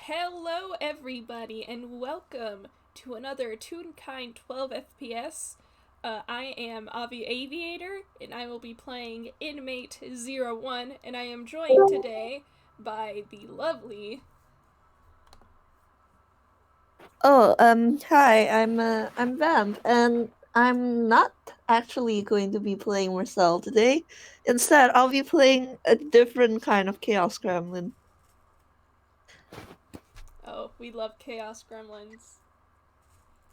Hello, everybody, and welcome to another Toonkind 12 FPS. I am Avi Aviator, and I will be playing Inmate 01, and I am joined today by the lovely. Hi, I'm Vamp, and I'm not actually going to be playing Marcel today. Instead, I'll be playing a different kind of Chaos Gremlin. Oh, we love Chaos Gremlins.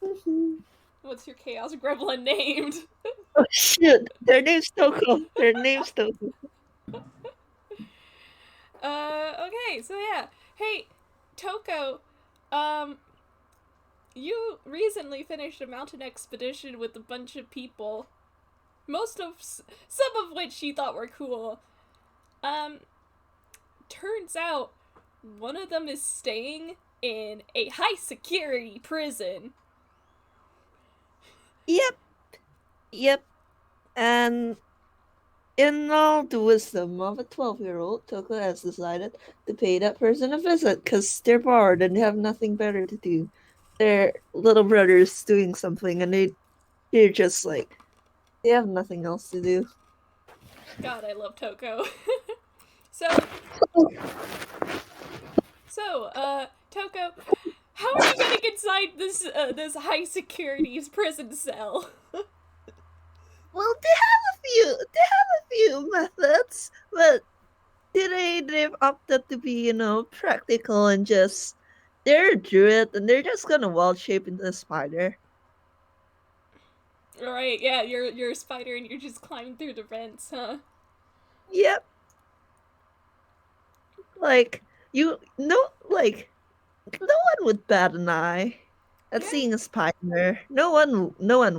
Mhm. What's your Chaos Gremlin named? Oh shit, their name's Tokoh. Their name's Tokoh. Okay, so yeah. Hey, Tokoh, um, you recently finished a mountain expedition with a bunch of people. Some of which you thought were cool. Um, Turns out one of them is staying in a high security prison. Yep, yep. And in all the wisdom of a 12-year-old, Tokoh has decided to pay that person a visit because they're bored and they have nothing better to do. Their little brother's doing something and they're just like, they have nothing else to do. God, I love Tokoh. so, Tokoh, how are you getting inside this high security's prison cell? Well, they have a few methods, but they've opted to be, practical and just they're a druid and they're just gonna wild shape into a spider. All right, yeah, you're a spider and you're just climbing through the vents, huh? Yep, like no one would bat an eye at Yeah. seeing a spider. No one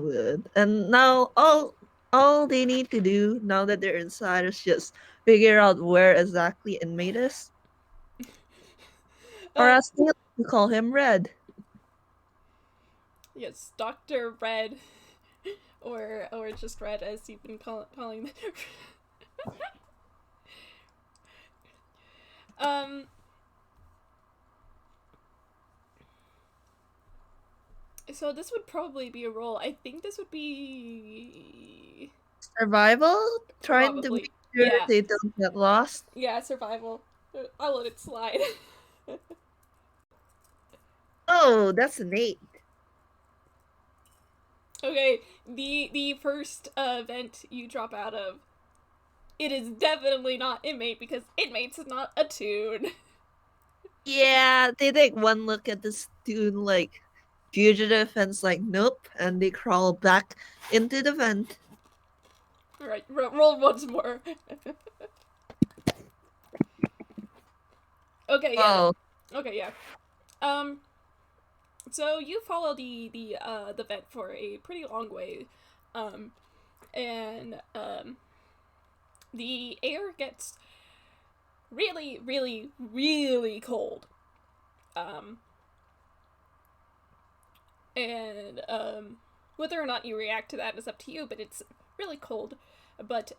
would. And now all they need to do now that they're inside is just figure out where exactly inmate is. Or Uh, as they like to call him, Red. yes, Doctor Red, or just Red as you've been calling. um. So this would probably be a role. I think this would be Survival, trying to probably make sure yeah, they don't get lost. yeah, survival. I'll let it slide. Oh, that's an 8. Okay, the first event you drop out of, it is definitely not inmate because inmate's not a tune. Yeah, they take one look at this dude like fugitive and it's like, nope, and they crawl back into the vent. All right, roll once more. Okay, yeah, Oh, okay, yeah. Um, so you follow the vent for a pretty long way, um, and the air gets really, really, really cold. Um, and whether or not you react to that is up to you, but it's really cold. But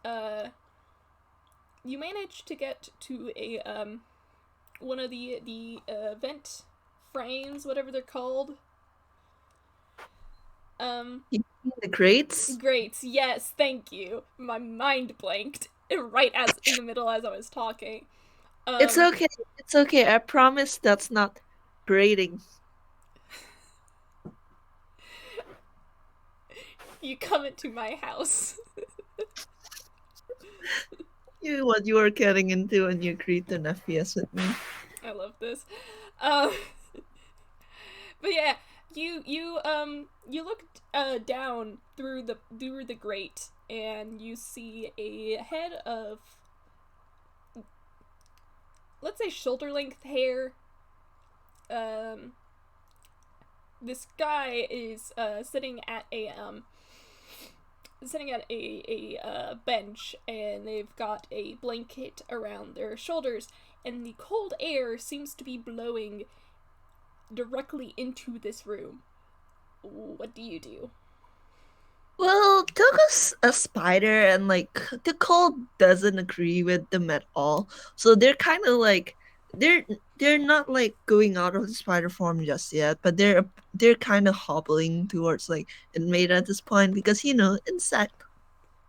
you manage to get to a one of the vent frames, whatever they're called. Um, you mean the crates? Grates. Yes, thank you. My mind blanked right as in the middle as I was talking. It's Um, okay. It's okay. I promise that's not braiding. you come into my house. What you are getting into when you create an FPS with me. I love this. Um, but yeah, you look down through the grate and you see a head of, let's say, shoulder length hair. Um, this guy is sitting at a bench, and they've got a blanket around their shoulders, and the cold air seems to be blowing directly into this room. What do you do? Well, Togo's a spider, and like the cold doesn't agree with them at all. So they're kind of like they're they're not like going out of the spider form just yet, but they're kind of hobbling towards like inmate at this point because insect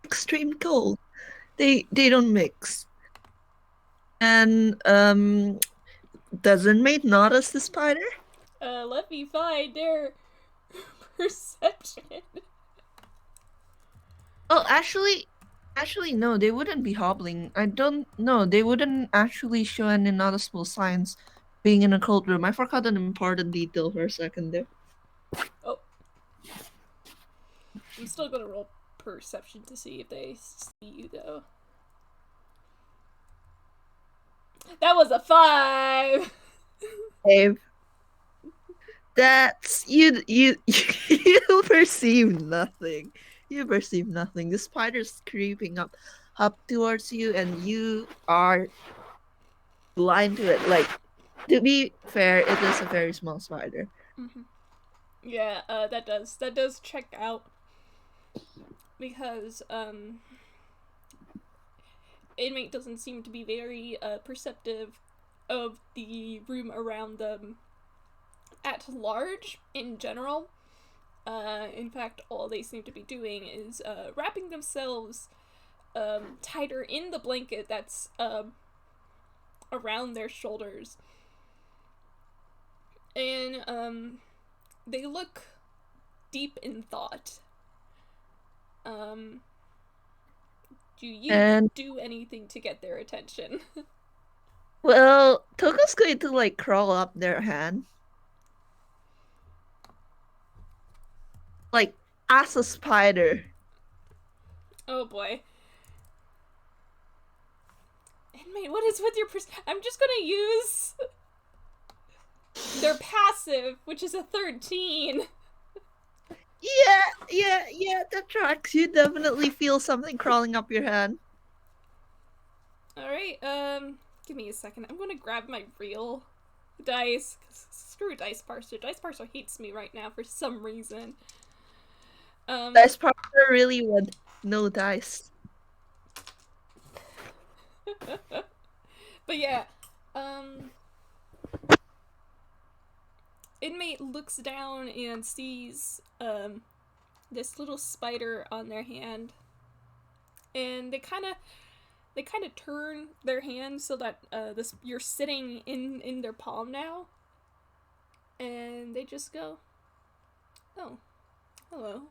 extreme cold. They don't mix. And does inmate notice the spider? Let me find their perception. Oh, actually, no, they wouldn't be hobbling. I don't know. They wouldn't actually show any noticeable signs being in a cold room. I forgot an important detail for a second there. Oh, I'm still gonna roll perception to see if they see you though. That was a 5. Dave, that's you perceive nothing. You perceive nothing. The spider's creeping up towards you, and you are blind to it. Like, to be fair, it is a very small spider. Mm-hmm. Yeah, that does check out because inmate doesn't seem to be very perceptive of the room around them at large in general. In fact, all they seem to be doing is wrapping themselves tighter in the blanket that's around their shoulders. And they look deep in thought. Do you do anything to get their attention? Well, Toko's going to like crawl up their hand. Like as a spider. Oh boy. Inmate, what is with your I'm just gonna use their passive, which is a 13. Yeah, that tracks. You definitely feel something crawling up your hand. Alright, give me a second. I'm gonna grab my real dice. Screw Dice Parser. Dice Parser hates me right now for some reason. Dice Parser really would no dice. But yeah, inmate looks down and sees this little spider on their hand, and they kind of turn their hand so that you're sitting in their palm now, and they just go, "Oh, hello.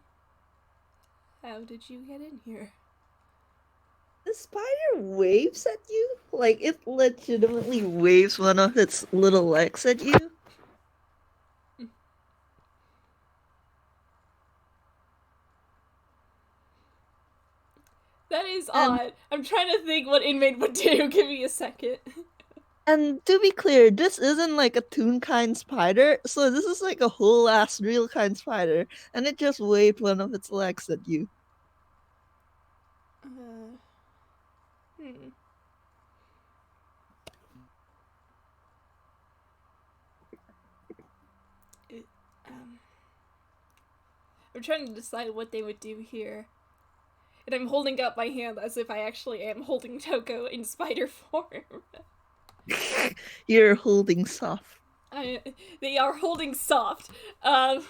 How did you get in here?" The spider waves at you? Like, it legitimately waves one of its little legs at you? That is odd. I'm trying to think what inmate would do. Give me a second. And to be clear, this isn't like a Toonkind spider, so this is like a whole ass real kind spider, and it just waved one of its legs at you. Hmm. I'm trying to decide what they would do here. And I'm holding up my hand as if I actually am holding Tokoh in spider form. You're holding soft. They are holding soft. I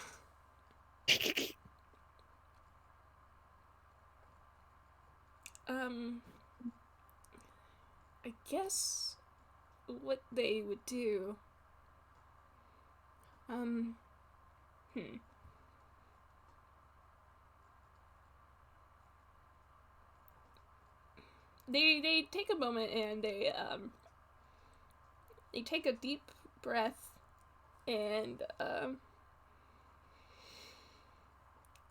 guess what they would do. They take a moment and they take a deep breath and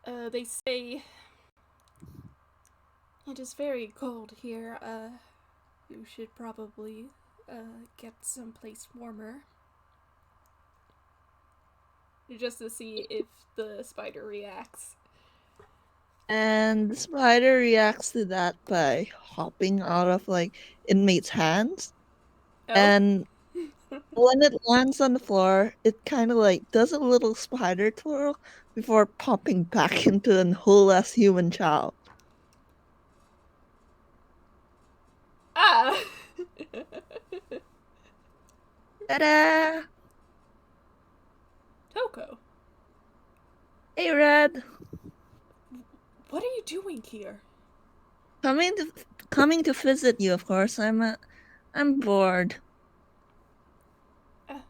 they say, "It is very cold here. You should probably get someplace warmer." Just to see if the spider reacts. And the spider reacts to that by hopping out of like inmates' hands. Oh. And when it lands on the floor, it kind of like does a little spider twirl before popping back into a whole ass human child. Ah! Ta-da! Tokoh, Hey, Red. what are you doing here? Coming to coming to visit you, of course. I'm bored. Uh,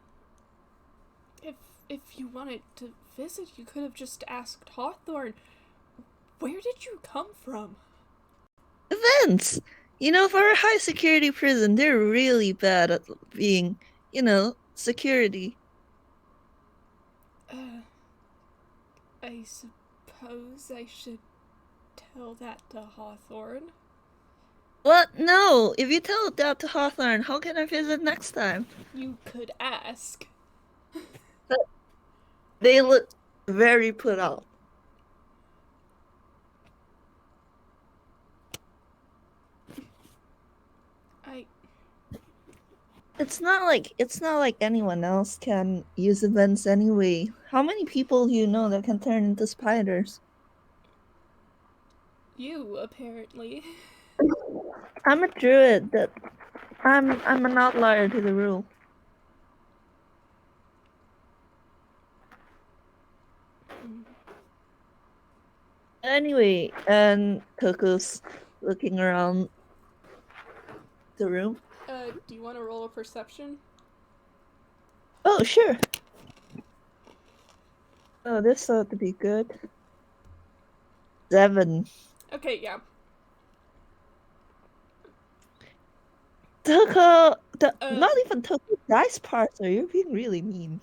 if if you wanted to visit, you could have just asked Hawthorne. Where did you come from? Events! For a high security prison, they're really bad at being, security. Uh, I suppose I should tell that to Hawthorne. What? No! If you tell that to Hawthorne, how can I visit next time? You could ask. But they look very put out. I It's not like anyone else can use events anyway. How many people do you know that can turn into spiders? You apparently. I'm a druid. That I'm an outlier to the rule. Anyway, and Coco's looking around the room. Do you want to roll a perception? Oh, sure. Oh, this ought to be good. 7. Okay, yeah. Toko, Uh, not even Toko dice parts. Are you being really mean?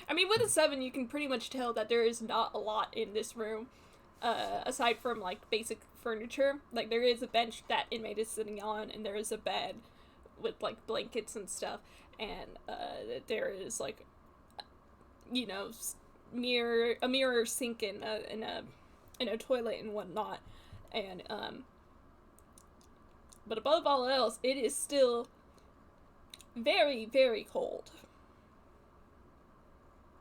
I mean, with a 7, you can pretty much tell that there is not a lot in this room. Aside from like basic furniture, like there is a bench that inmate is sitting on, and there is a bed with like blankets and stuff, and there is like you know a mirror sink in a toilet and whatnot, and but above all else, it is still very very cold.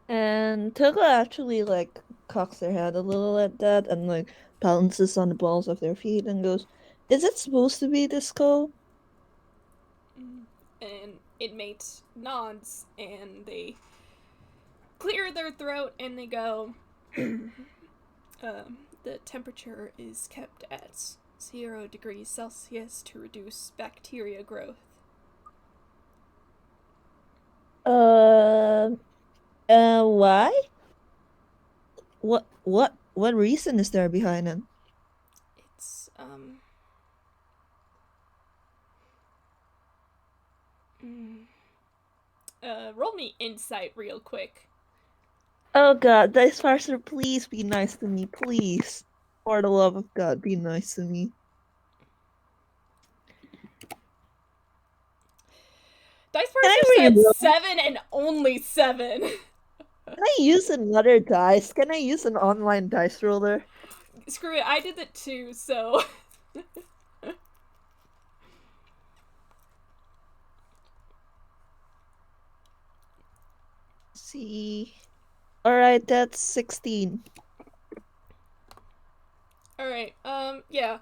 And Toko actually like cocks their head a little at that and like balances on the balls of their feet and goes, "Is it supposed to be this cold?" And inmate nods, and they clear their throat and they go, the temperature is kept at 0 degrees Celsius to reduce bacteria growth. Uh, why? What reason is there behind it? It's, roll me insight real quick. Oh God, Dice Parser, please be nice to me, please. For the love of God, be nice to me. Dice Can I Parser said re-roll? 7 and only 7. Can I use another dice? Can I use an online dice roller? Screw it, I did it too, so. See. Alright, that's 16. Alright, yeah.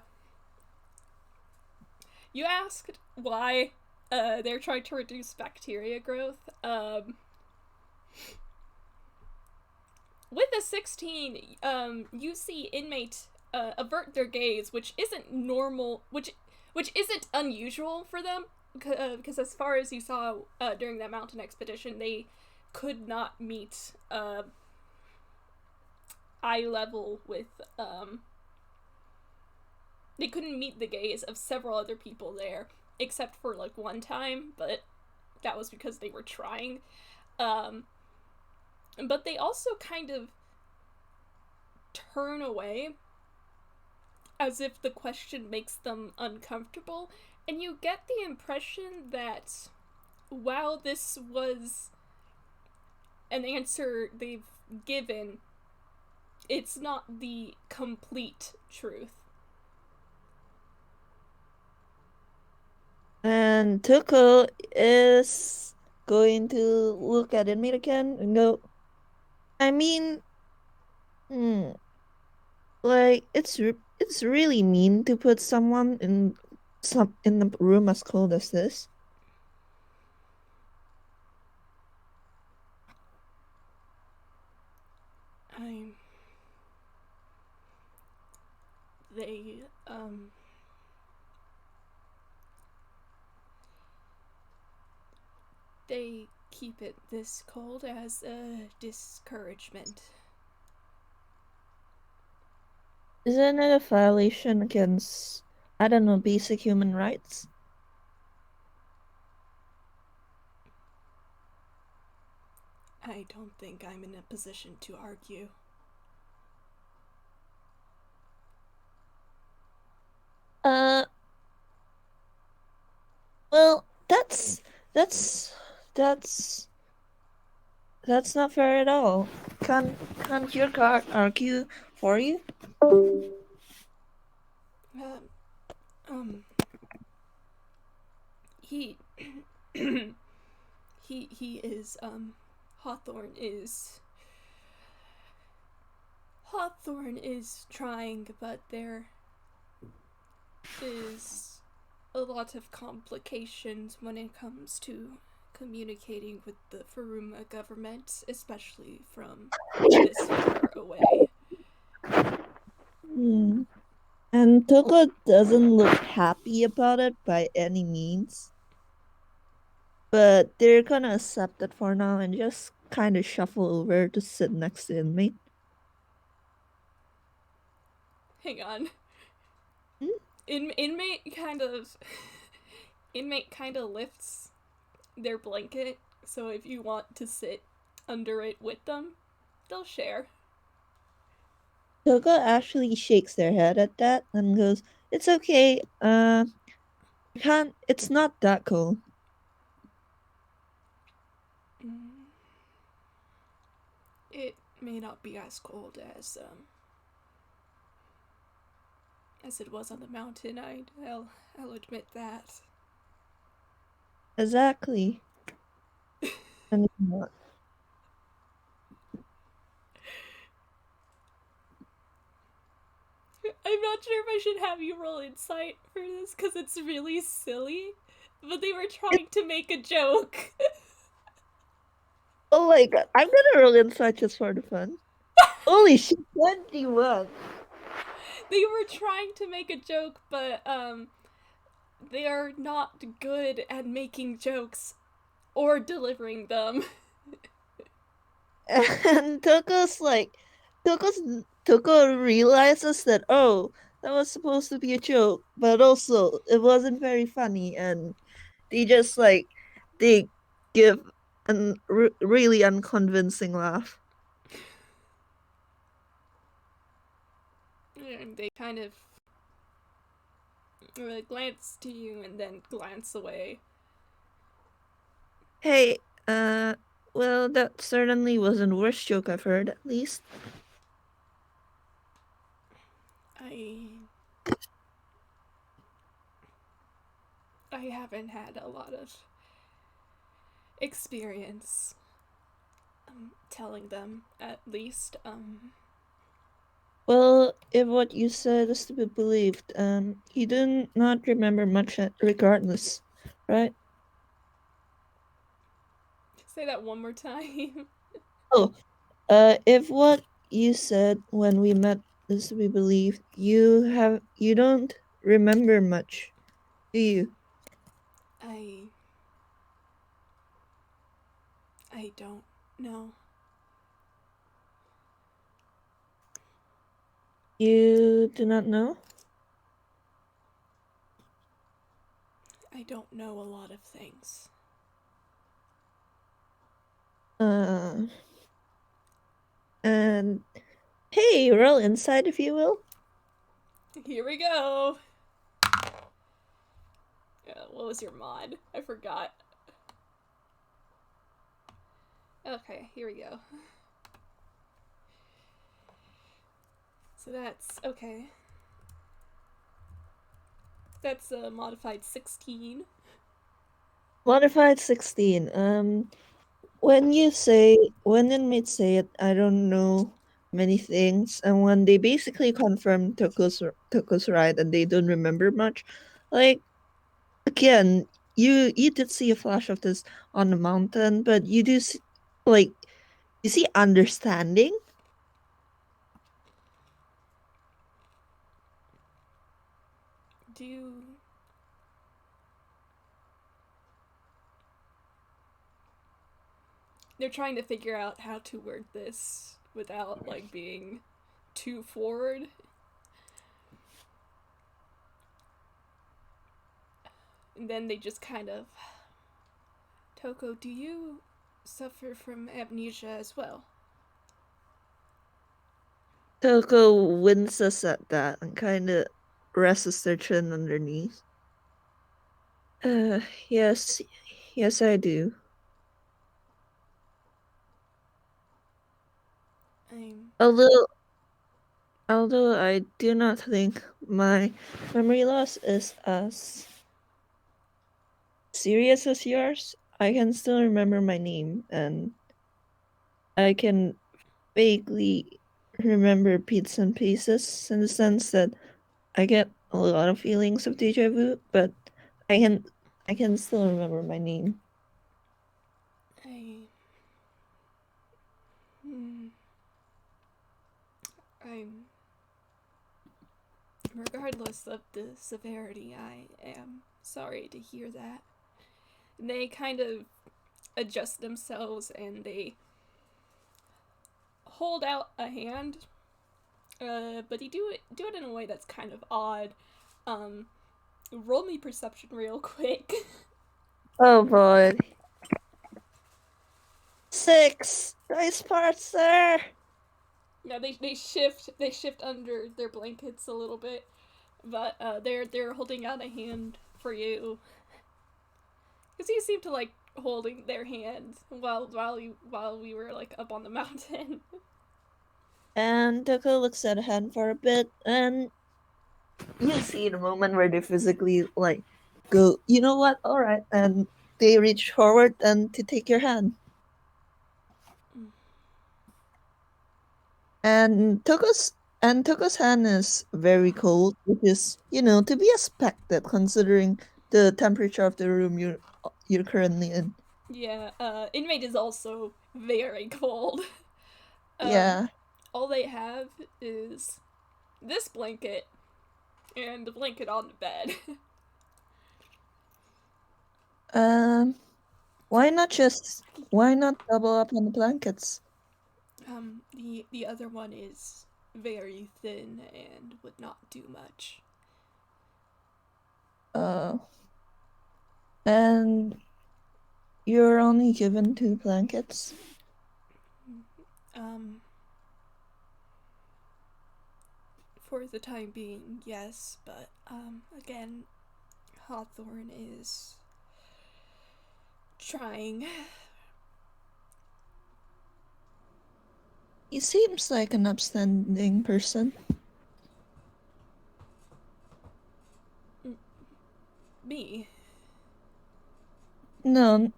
You asked why they're trying to reduce bacteria growth. With a 16, you see inmate avert their gaze, which isn't normal, which isn't unusual for them, because as far as you saw during that mountain expedition, they could not meet eye level with they couldn't meet the gaze of several other people there, except for like one time, but that was because they were trying. Um, but they also kind of turn away as if the question makes them uncomfortable, and you get the impression that while this was an answer they've given, it's not the complete truth. And Tuko is going to look at inmate again and go, I mean, hmm, like it's really mean to put someone in the room as cold as this. I'm. They, they keep it this cold as a discouragement. Isn't it a violation against, I don't know, basic human rights? I don't think I'm in a position to argue. Uh, well, that's that's that's not fair at all. Can't your card argue for you? Um, um, he, he is, Hawthorne is. Hawthorne is trying, but there is a lot of complications when it comes to communicating with the Faruma government, especially from this far away. Hmm. And Tokoh doesn't look happy about it by any means. But they're gonna accept it for now and just kind of shuffle over to sit next to inmate. Hang on. Hmm? Inmate kind of inmate kind of lifts their blanket, so if you want to sit under it with them, they'll share. Tokoh actually shakes their head at that and goes, "It's okay. Can't. It's not that cold." Mm, it may not be as cold as it was on the mountain. I'll admit that. Exactly. And I'm not sure if I should have you roll insight for this because it's really silly. But they were trying to make a joke. oh my god, I'm gonna roll insight just for the fun. Holy shit, 21. They were trying to make a joke, but they are not good at making jokes or delivering them. And Tokoh realizes that, oh, that was supposed to be a joke, but also it wasn't very funny, and they just they give an really unconvincing laugh. And they kind of glance to you and then glance away. Hey, well, that certainly wasn't the worst joke I've heard, at least. I I haven't had a lot of experience telling them, at least. Well, if what you said is to be believed, you do not remember much regardless, right? Say that one more time. Oh, if what you said when we met is to be believed, you don't remember much, do you? I I don't know. You do not know? I don't know a lot of things. Uh, and hey, roll inside if you will. Here we go. What was your mod? I forgot. Okay, here we go. So that's okay. That's a modified 16. Modified 16. When inmates say it, I don't know many things, and when they basically confirm Toko's right and they don't remember much, like again, you did see a flash of this on the mountain, but you do see, like you see understanding, do they're trying to figure out how to word this without like being too forward. And then they just kind of, Tokoh, do you suffer from amnesia as well? Tokoh winces at that and kind of rests their chin underneath. Uh, yes, yes, I do. I'm Although, although I do not think my memory loss is as serious as yours, I can still remember my name and I can vaguely remember bits and pieces in the sense that I get a lot of feelings of deja vu, but I can I can still remember my name. I hmm, I'm regardless of the severity, I am sorry to hear that. And they kind of adjust themselves and they hold out a hand. But you do it in a way that's kind of odd. Um, Roll me perception real quick. Oh boy. 6 dice parts, sir. Yeah, they shift under their blankets a little bit, but they're holding out a hand for you because you seem to like holding their hand while we were like up on the mountain. And Tokoh looks at a hand for a bit, and you see the moment where they physically like go, you know what? All right, and they reach forward and to take your hand. And Toko's hand is very cold, which is to be expected considering the temperature of the room you're currently in. Yeah, inmate is also very cold. Um, Yeah. all they have is this blanket and the blanket on the bed. Um. Why not double up on the blankets? The other one is very thin and would not do much. Uh. And you're only given 2 blankets. Um, for the time being, yes, but again, Hawthorne is trying. He seems like an upstanding person. Me. No,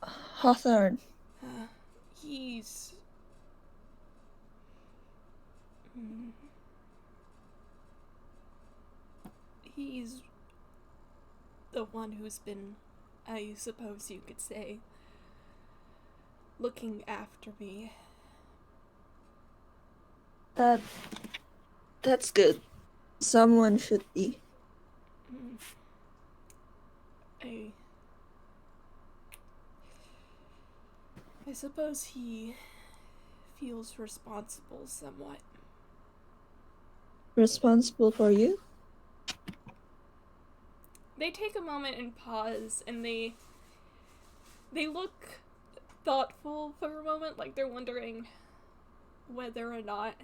Hawthorne. Uh, he's. mm, He's the one who's been, I suppose you could say, looking after me. That that's good. Someone should be. Mm, I. I suppose he feels responsible somewhat. Responsible for you? They take a moment and pause, and they look thoughtful for a moment, like they're wondering whether or not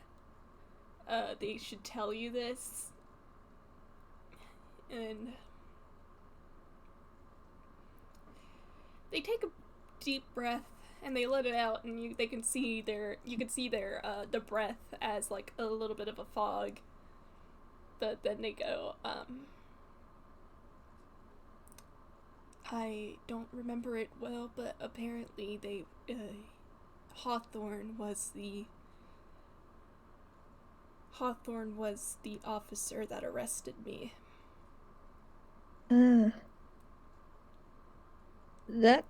they should tell you this. And they take a deep breath and they let it out, and you can see their the breath as like a little bit of a fog. But then they go, I don't remember it well, but apparently they Hawthorne was the Hawthorne was the officer that arrested me. Uh, that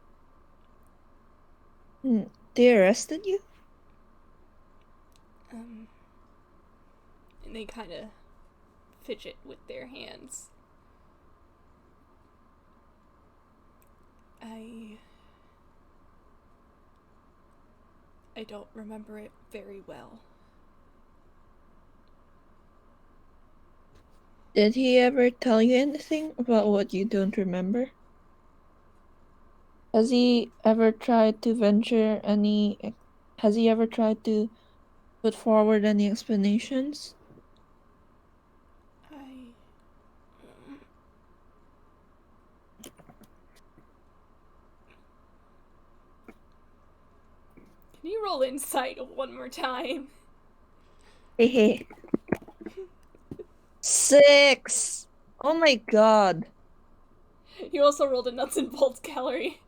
they arrested you? Um, and they kind of fidget with their hands. I don't remember it very well. Did he ever tell you anything about what you don't remember? Has he ever tried to venture any... Has he ever tried to put forward any explanations? I. Can you roll insight one more time? Hehe. 6! Oh my god. You also rolled a nuts and bolts gallery.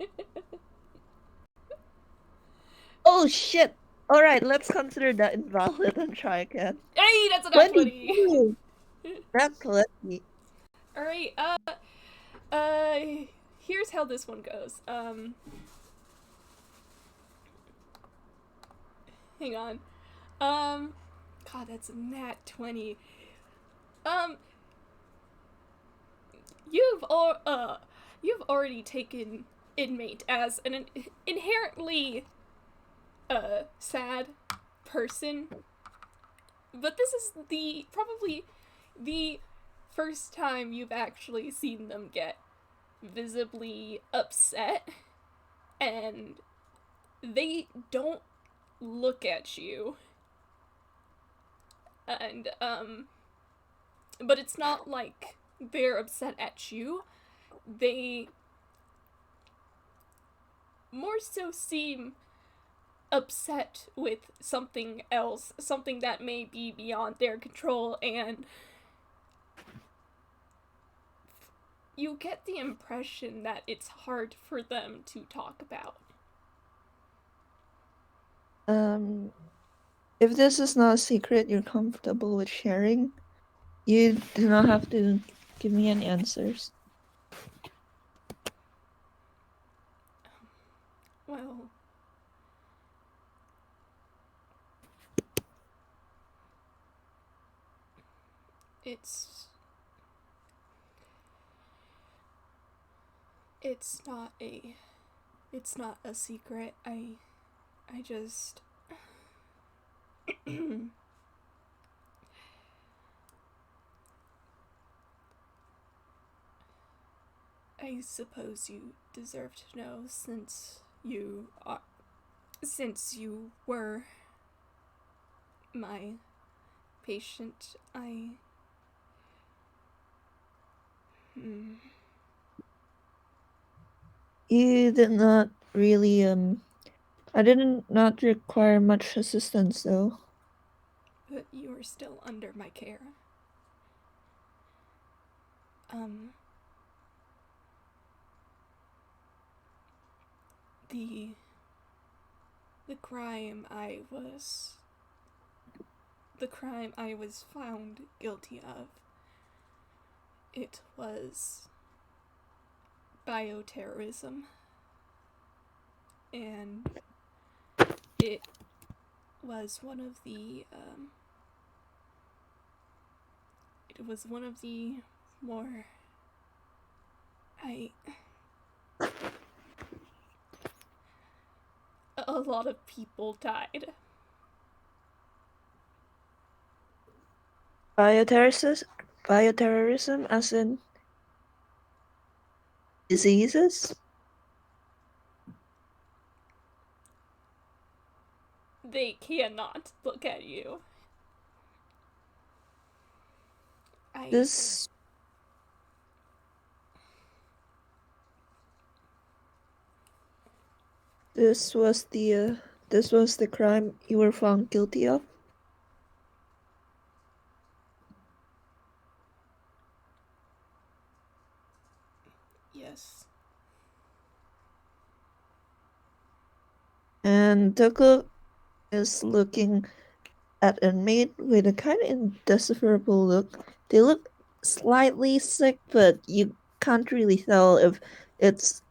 Oh shit! Alright, let's consider that invalid and try again. Hey, that's a nat 20! 22! That's 20. Alright, here's how this one goes. Hang on. God, that's a nat 20. You've already taken inmate as an inherently, sad person. But this is probably the first time you've actually seen them get visibly upset, and they don't look at you. And, but it's not like they're upset at you. They more so seem upset with something else, something that may be beyond their control, and you get the impression that it's hard for them to talk about. If this is not a secret you're comfortable with sharing, you do not have to give me any answers. Well, it's not a secret. I just I suppose you deserve to know, since you were my patient. You did not really, I didn't not require much assistance though. But you are still under my care. The crime I was found guilty of, it was bioterrorism, and it was one of the more a lot of people died. Bioterrorism as in diseases? They cannot look at you. This was the crime you were found guilty of? Yes. And Tokoh is looking at inmate with a kind of indecipherable look. They look slightly sick, but you can't really tell if it's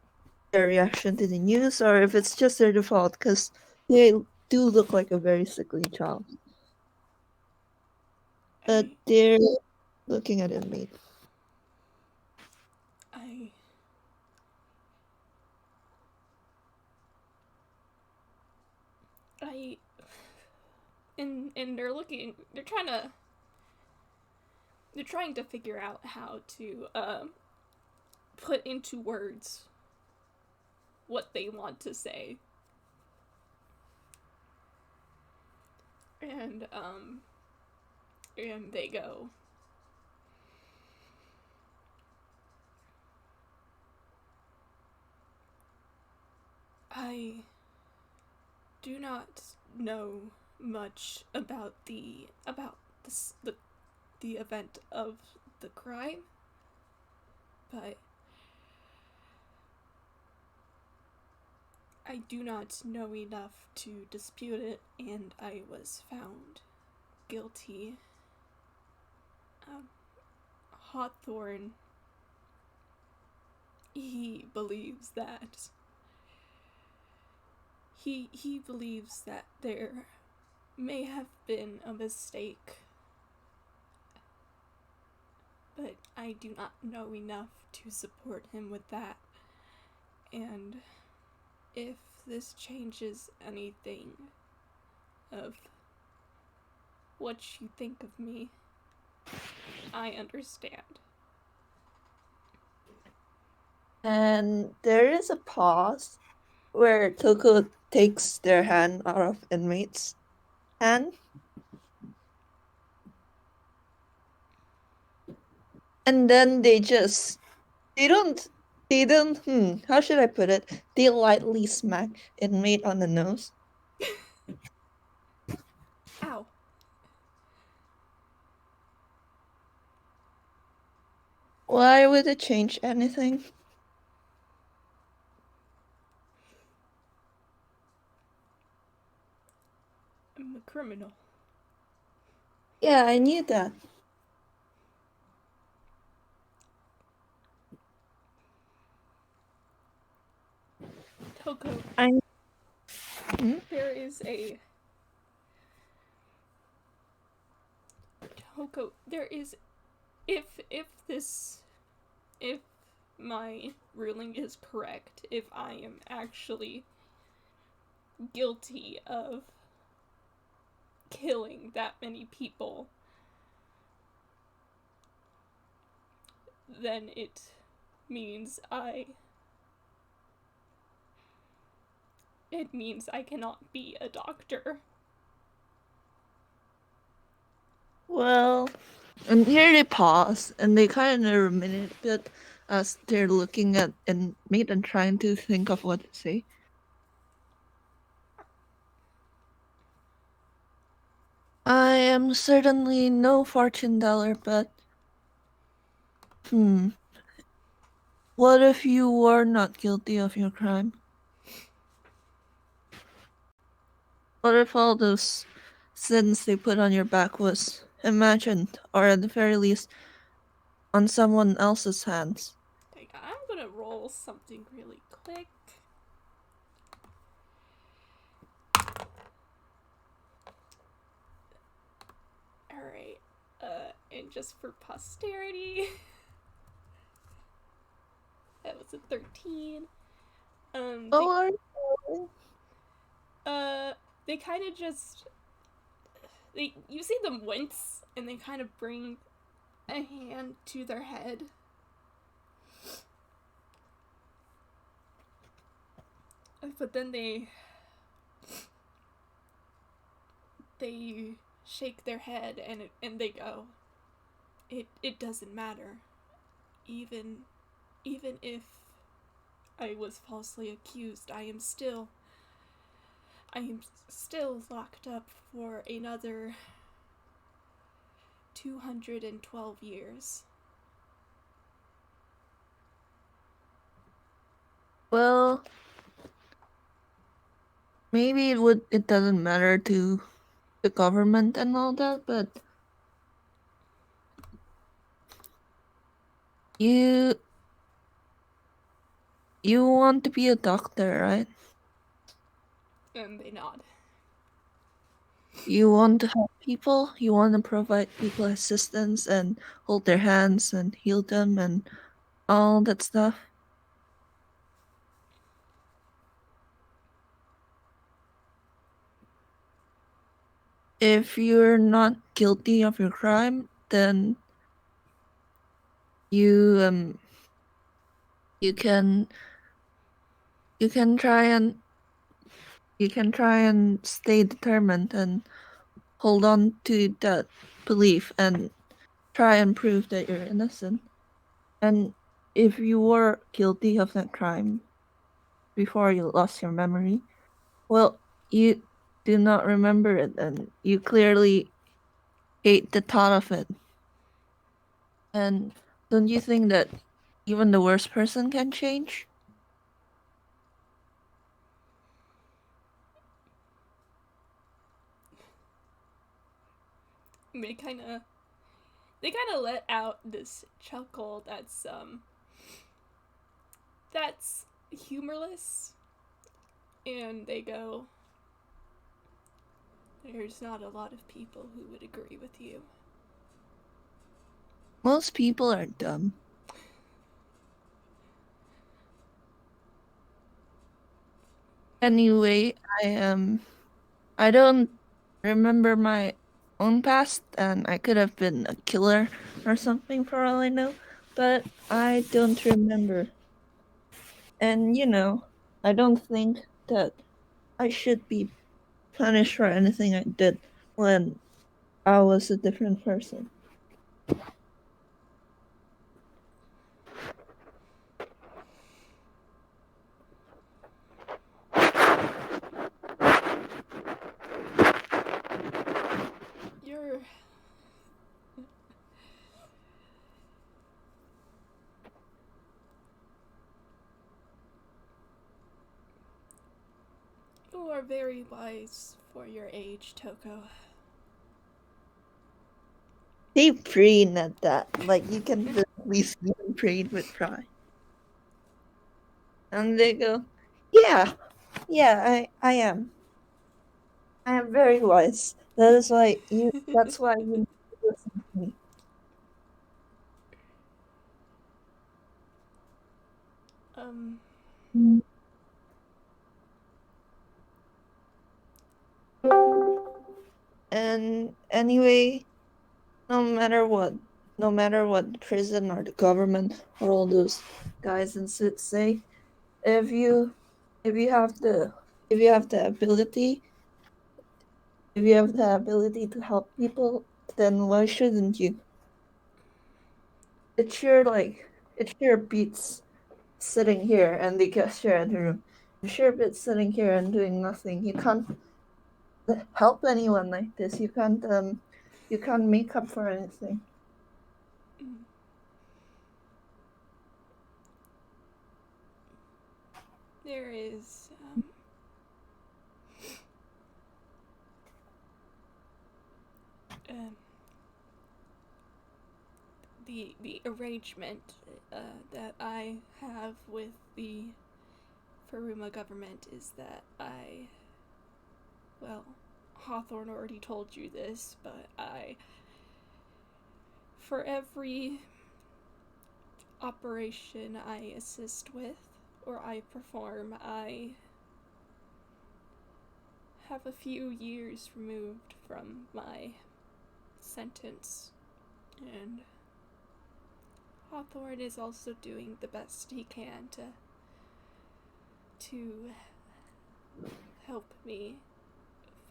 their reaction to the news or if it's just their default, because they do look like a very sickly child. But they're looking at inmate. I and they're trying to figure out how to put into words what they want to say. And they go, I do not know much about the event of the crime, but I do not know enough to dispute it, and I was found guilty. Hawthorne, he believes that he believes that there may have been a mistake, but I do not know enough to support him with that. And if this changes anything of what you think of me, I understand. And there is a pause where Tokoh takes their hand out of inmate's hand. And then they don't, how should I put it? They lightly smack inmate on the nose. Ow. Why would it change anything? I'm a criminal. Yeah, I knew that. Tokoh, I there is a Tokoh, there is if my ruling is correct, if I am actually guilty of killing that many people, then means I it means I cannot be a doctor. Well, and here they pause and they kind of ruminate a bit as they're looking at inmate and trying to think of what to say. I am certainly no fortune teller, but what if you were not guilty of your crime? What if all those sins they put on your back was imagined, or at the very least, on someone else's hands? I'm gonna roll something really quick. Alright, and just for posterity, that was a 13. They kind of just you see them wince, and they kind of bring a hand to their head. But then they shake their head and they go, it doesn't matter. Even if I was falsely accused, I am still locked up for another 212 years. Well, maybe it doesn't matter to the government and all that, but you want to be a doctor, right? And they nod. You want to help people, you want to provide people assistance and hold their hands and heal them and all that stuff. if you're not guilty of your crime, then you you can you can try and you can try and stay determined and hold on to that belief and try and prove that you're innocent. And if you were guilty of that crime before you lost your memory, well, you do not remember it and you clearly hate the thought of it. And don't you think that even the worst person can change? They kind of let out this chuckle that's humorless, and they go, "There's not a lot of people who would agree with you." Most people are dumb. Anyway, I don't remember my own past and I could have been a killer or something for all I know, but I don't remember. And I don't think that I should be punished for anything I did when I was a different person. You're you are very wise for your age, Tokoh. They preen at that. Like you can really see them preen with pride. And they go, yeah, yeah, I am. I am very wise. That's why you need to listen to me. um, And anyway, no matter what the prison or the government or all those guys in suits say, if you if you have the if you have the ability if you have the ability to help people, then why shouldn't you? It sure beats sitting here and the cashier in the room. It sure beats sitting here and doing nothing. You can't help anyone like this. You can't make up for anything. there is um, the arrangement that I have with the Faruma government is that well, Hawthorne already told you this, but for every operation I assist with or I perform, I have a few years removed from my sentence, and Hawthorne is also doing the best he can to help me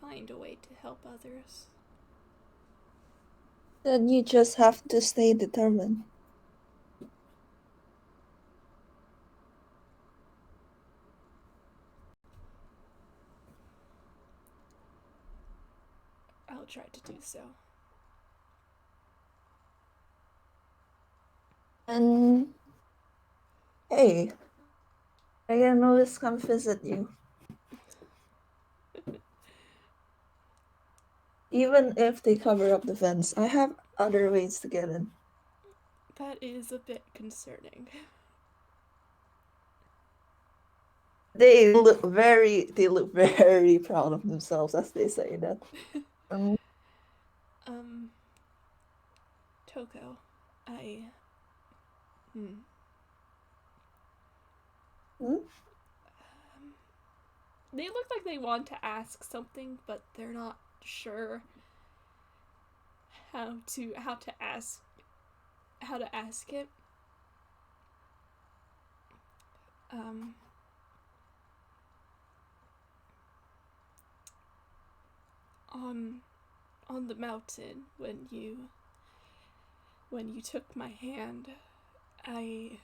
find a way to help others. Then you just have to stay determined. I'll try to do so. And hey, I can always come visit you. Even if they cover up the fence, I have other ways to get in. That is a bit concerning. They look very proud of themselves as they say that. Um, um, Tokoh, I. Hmm. hmm? They look like they want to ask something, but they're not sure. how to ask it. Um, on on the mountain when you took my hand, I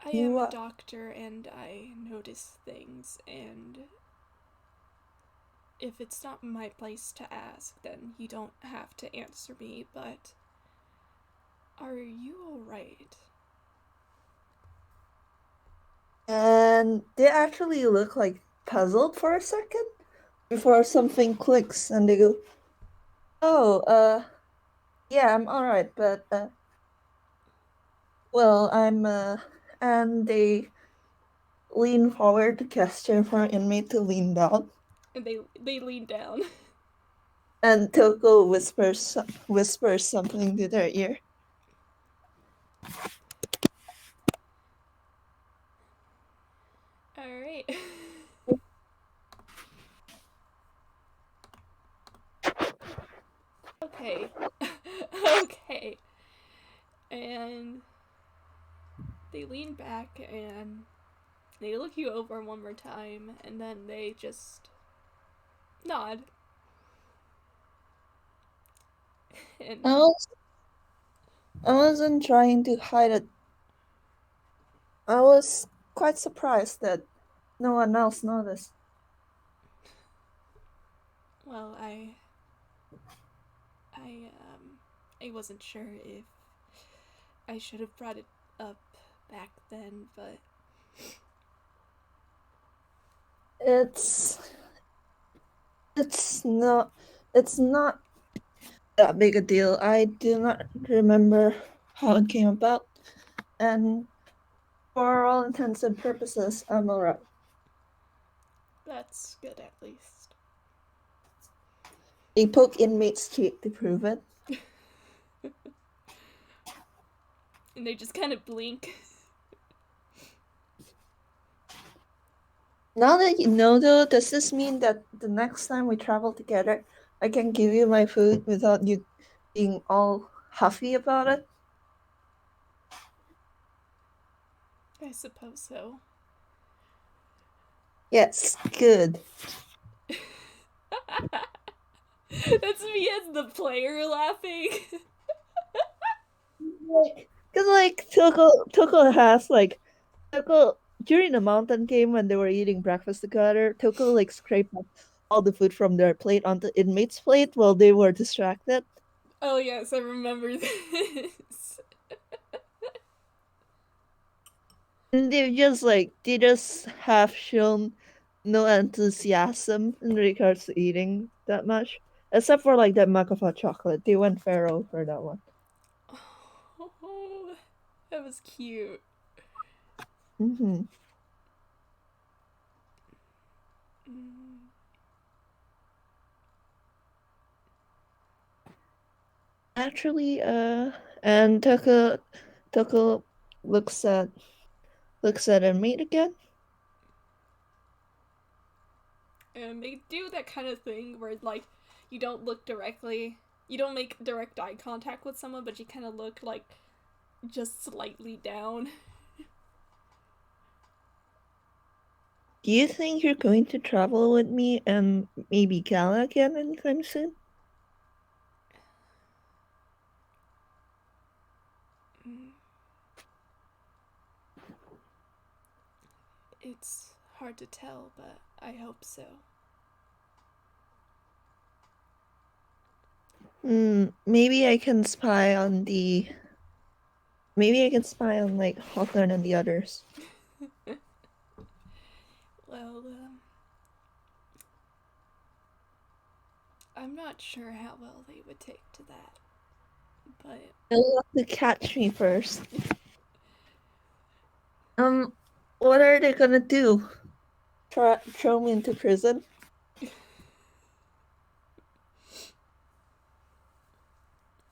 I am You a doctor and I notice things, and if it's not my place to ask, then you don't have to answer me, but are you alright? and they actually look like puzzled for a second before something clicks and they go, "Oh, yeah, I'm all right, but well, and they lean forward to gesture for an inmate to lean down. And they lean down. And Toko whispers something to their ear. Alright. Okay. Okay. And they lean back and they look you over one more time, and then they just nod. I And was I wasn't trying to hide it. I was quite surprised that no one else noticed. well, I wasn't sure if I should have brought it up back then, but It's it's not it's not that big a deal. I do not remember how it came about, and for all intents and purposes, I'm alright. that's good at least. They poke inmate's cheek to prove it. And they just kind of blink. Now that you know, though, does this mean that the next time we travel together, I can give you my food without you being all huffy about it? I suppose so. Yes, good. That's me as the player laughing. Because, like, Toko has, like, Toko, during the mountain game when they were eating breakfast together, Toko, like, scraped up all the food from their plate onto inmate's plate while they were distracted. Oh, yes, I remember this. And they just have shown no enthusiasm in regards to eating that much. Except for like that Macafа chocolate. They went feral for that one. Oh, that was cute. Hmm. Mm. Actually, and Toko looks at her mate again. And they do that kind of thing where, like, you don't look directly, you don't make direct eye contact with someone, but you kind of look, like, just slightly down. Do you think you're going to travel with me and maybe Gala again anytime soon? Mm. It's hard to tell, but I hope so. Maybe I can spy on the. Maybe I can spy on like Hawthorne and the others. Well, I'm not sure how well they would take to that, but They'll have to catch me first. What are they gonna do? Throw me into prison?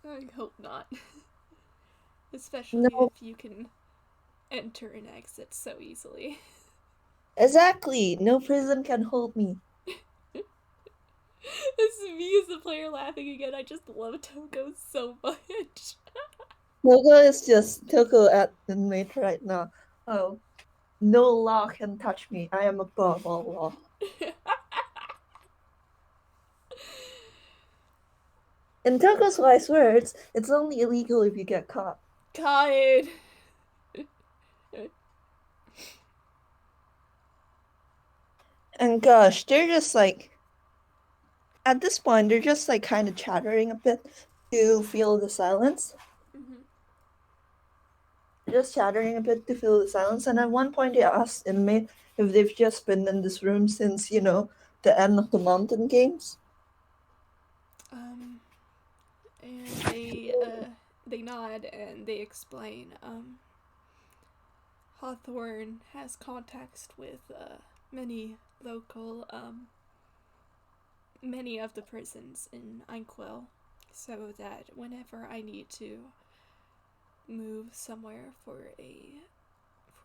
I hope not. Especially No, if you can enter and exit so easily. exactly. No prison can hold me. This is me as the player laughing again. I just love Tokoh so much. Tokoh is just Tokoh at inmate right now. Oh, no law can touch me. I am above all law. In Toko's wise words, it's only illegal if you get caught. God. And gosh, they're just like, at this point, they're just like kind of chattering a bit to fill the silence. Mm-hmm. Just chattering a bit to fill the silence. And at one point, they asked inmate if they've just been in this room since, the end of the mountain games. Um, and they nod and they explain. Hawthorne has contacts with many of the prisons in Inkwell, so that whenever I need to move somewhere for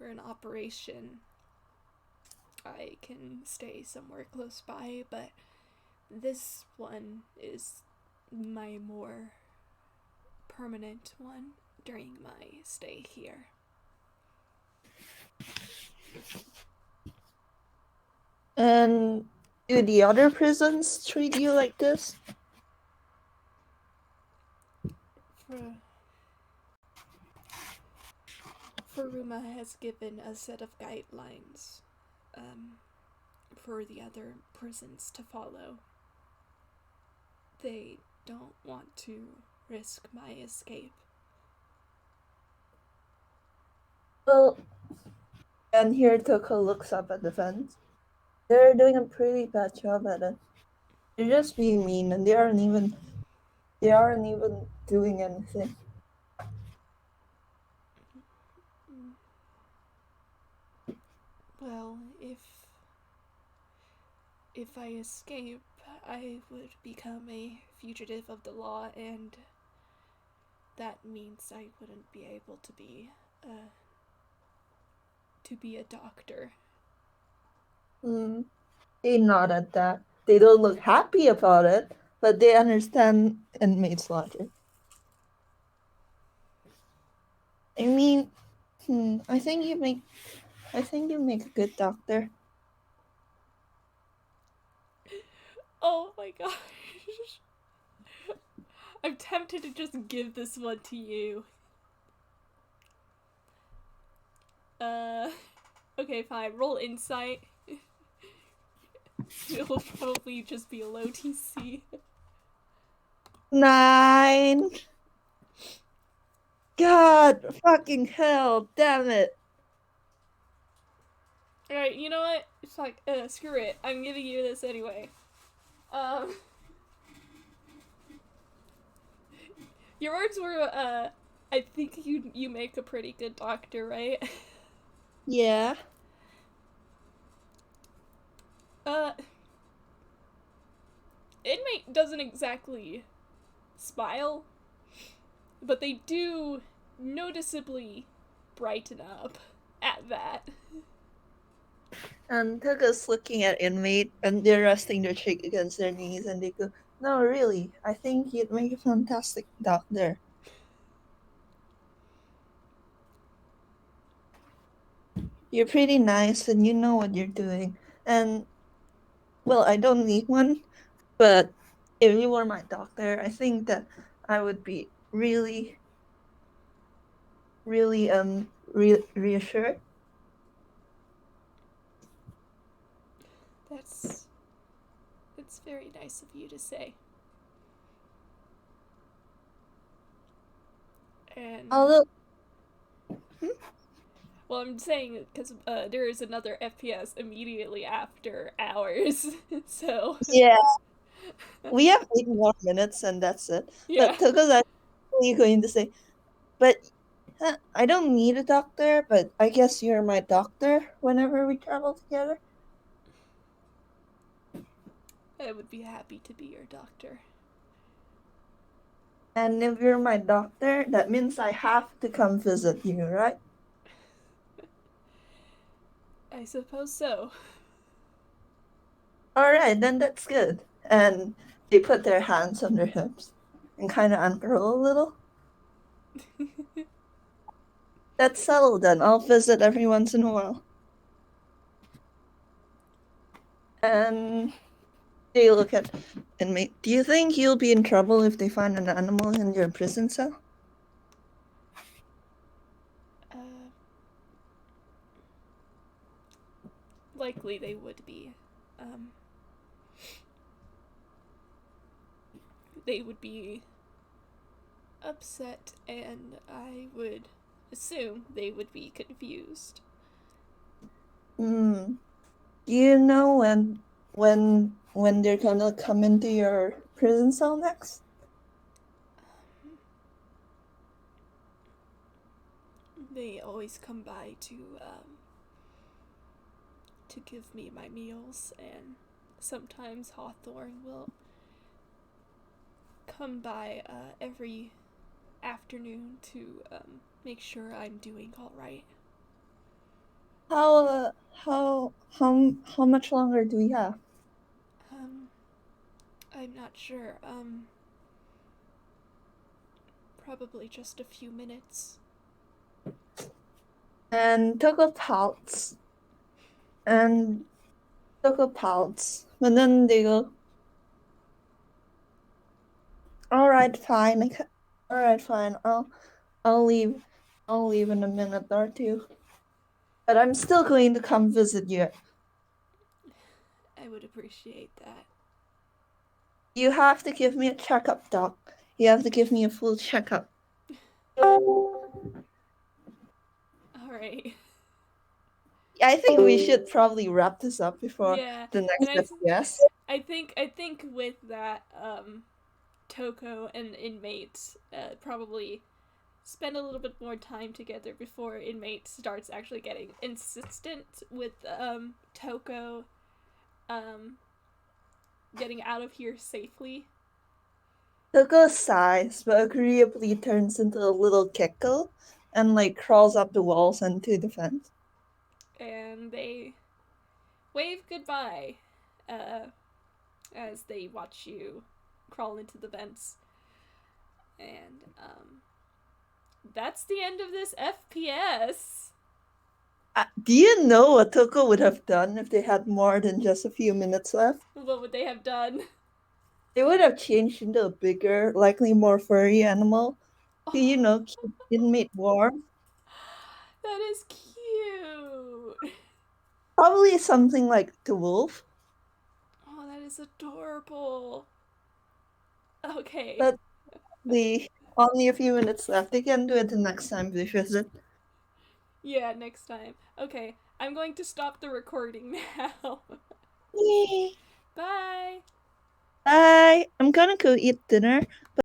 an operation, I can stay somewhere close by. But this one is my more permanent one during my stay here. And do the other prisons treat you like this? Furuma has given a set of guidelines for the other prisons to follow. They don't want to risk my escape. Well, and here Toko looks up at the fence. They're doing a pretty bad job at it. They're just being mean, and they aren't even doing anything. Well, if I escape, I would become a fugitive of the law, and that means I wouldn't be able to be a doctor. They nod at that. They don't look happy about it, but they understand inmates' logic. I mean, I think you make a good doctor. Oh my gosh. I'm tempted to just give this one to you. Okay, fine. Roll insight. It'll probably just be a low TC. 9. God, fucking hell, damn it. Alright, you know what? It's like, screw it. I'm giving you this anyway. Your words were, I think you make a pretty good doctor, right? Yeah. Inmate doesn't exactly smile, but they do noticeably brighten up at that. And Toga's looking at inmate, and they're resting their cheek against their knees, and they go, "No, really, I think you'd make a fantastic doctor." You're pretty nice, and you know what you're doing. And, well, I don't need one, but if you were my doctor, I think that I would be really, really, reassured. That's very nice of you to say. And Although, well, I'm saying because there is another FPS immediately after ours, so yeah, we have 8 more minutes, and that's it. yeah. But Toga's actually going to say, but I don't need a doctor, but I guess you're my doctor whenever we travel together. I would be happy to be your doctor. And if you're my doctor, that means I have to come visit you, right? I suppose so. Alright, then that's good. and they put their hands on their hips and kind of uncurl a little. That's settled then. I'll visit every once in a while. And they look at inmate. Do you think you'll be in trouble if they find an animal in your prison cell? Likely they would be. They would be upset, and I would assume they would be confused. Hmm. Do you know when they're gonna come into your prison cell next? They always come by to give me my meals, and sometimes Hawthorne will come by every afternoon to make sure I'm doing all right. How much longer do we have? I'm not sure. Probably just a few minutes. And Tokoh pouts. And Tokoh pouts. And then they go, all right, fine. All right, fine. I'll leave. I'll leave in a minute or two. But I'm still going to come visit you. I would appreciate that. You have to give me a checkup, Doc. You have to give me a full checkup. Alright. I think we should probably wrap this up before Yeah, the and next FPS. I think with that, Tokoh and inmates probably spend a little bit more time together before inmate starts actually getting insistent with Tokoh getting out of here safely. Tokoh sighs, but agreeably turns into a little gecko and like crawls up the walls and to the fence. And they wave goodbye as they watch you crawl into the vents. And that's the end of this FPS. Do you know what Tokoh would have done if they had more than just a few minutes left? What would they have done? They would have changed into a bigger, likely more furry animal to, keep inmate warm. That is cute. Probably something like the wolf. Oh, that is adorable. Okay. But we only a few minutes left. They can do it the next time we visit. Yeah, next time. Okay, I'm going to stop the recording now. Yay. Bye. Bye. I'm gonna go eat dinner.